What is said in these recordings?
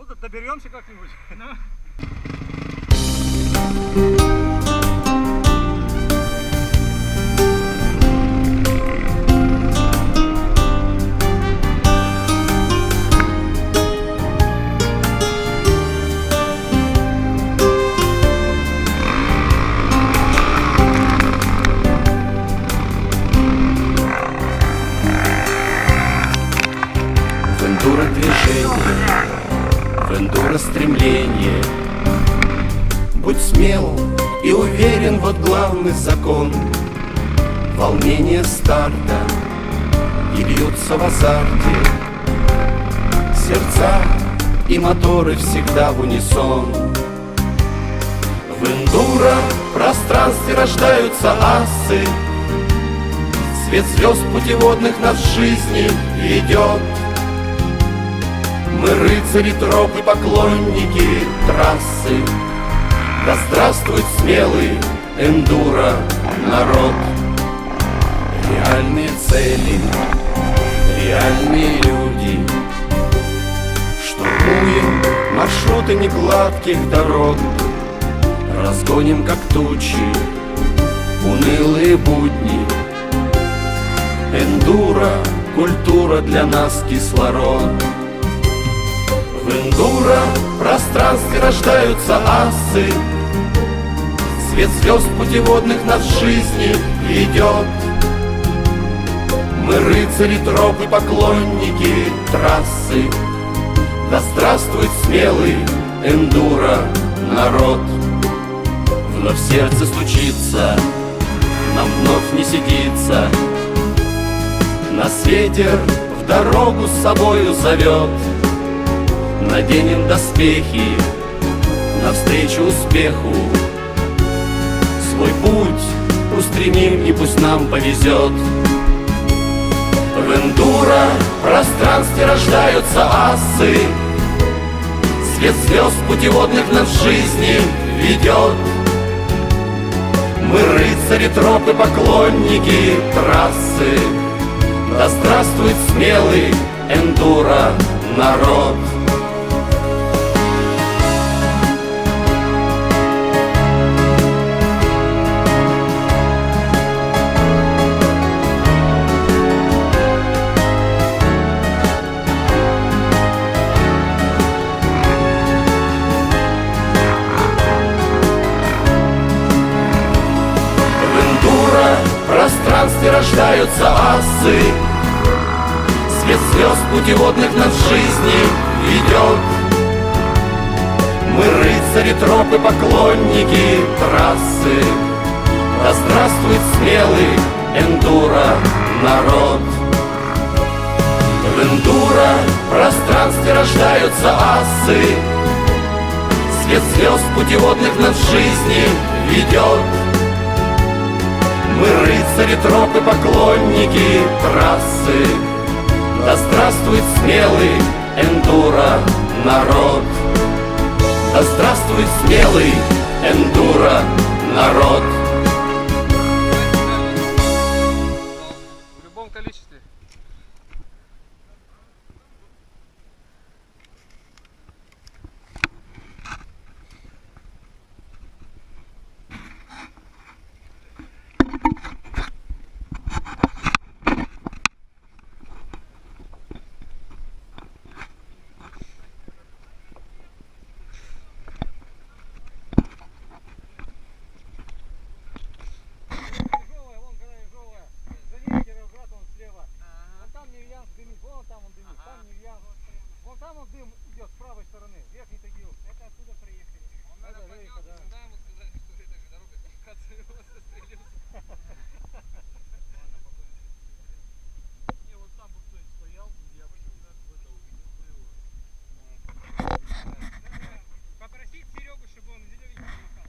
Ну, доберемся как-нибудь. В эндуро движение, в эндуро стремление. Будь смел и уверен, вот главный закон. Волнение старта и бьются в азарте сердца и моторы всегда в унисон. В эндуро пространстве рождаются асы. Свет звезд путеводных нас в жизни ведет. Мы рыцари, тропы, поклонники трассы. Да здравствует смелый эндуро народ. Реальные цели, реальные люди. Штурмуем маршруты негладких дорог. Разгоним, как тучи, унылые будни. Эндуро, культура для нас кислород. В эндуро пространстве рождаются асы. Свет звезд путеводных нас в жизни ведет. Мы рыцари, тропы, поклонники трассы. Да здравствует смелый эндуро народ. Вновь сердце стучится, нам вновь не сидится. Нас ветер в дорогу с собою зовет. Наденем доспехи навстречу успеху. Свой путь устремим, и пусть нам повезет. В эндуро пространстве рождаются асы. Свет звезд путеводных нас в жизни ведет. Мы рыцари, тропы, поклонники трассы. Да здравствует смелый эндуро народ. В пространстве рождаются асы. Свет звезд путеводных нас в жизни ведет. Мы рыцари, тропы, поклонники трассы. Да здравствует смелый эндуро народ. В эндуро пространстве рождаются асы. Свет звезд путеводных нас в жизни ведет. Мы рыцари, тропы, поклонники трассы. Да здравствует смелый эндуро народ. Да здравствует смелый эндуро народ. В любом количестве. Вон там он дым идет с правой стороны, верхний Тагил. Это оттуда приехали. Надо поднял, да. Туда ему сказали, что эта же дорога, оказывается, его застрелился. Ладно, спокойно. Не, вот там бы кто-нибудь стоял, я бы сейчас в это увидел бы его. Попросить Серегу, чтобы он зелененький махал.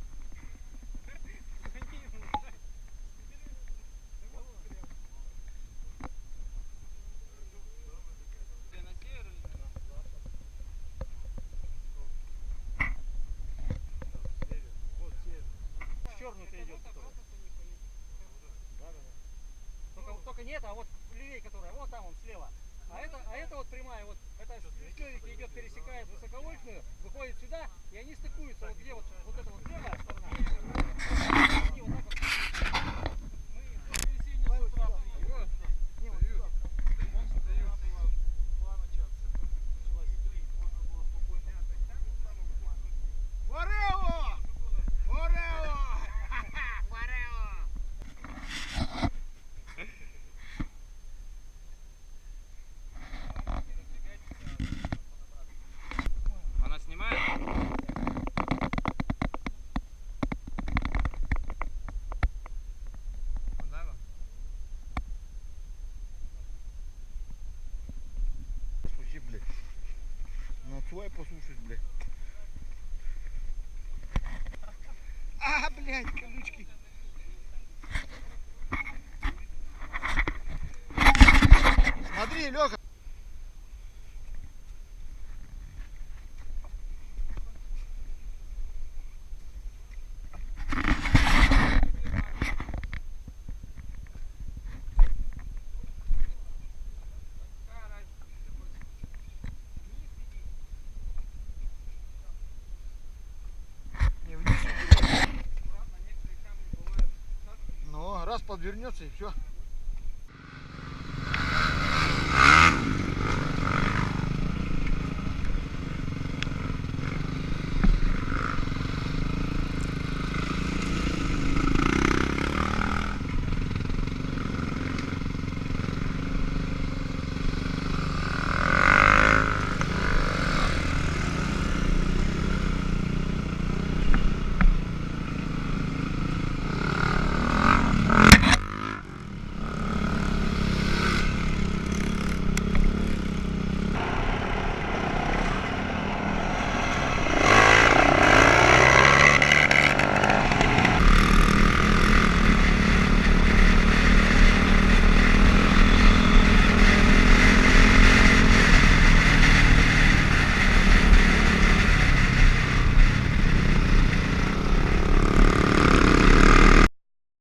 Черный-то идет. Только нет, а вот левей, которая, вот там он слева. А это вот прямая, вот это шестерик идет, пересекает высоковольтную. послушать, блядь. А, блядь, колючки. Смотри, Леха. Не, вниз уберешь. Ну, раз подвернется и все.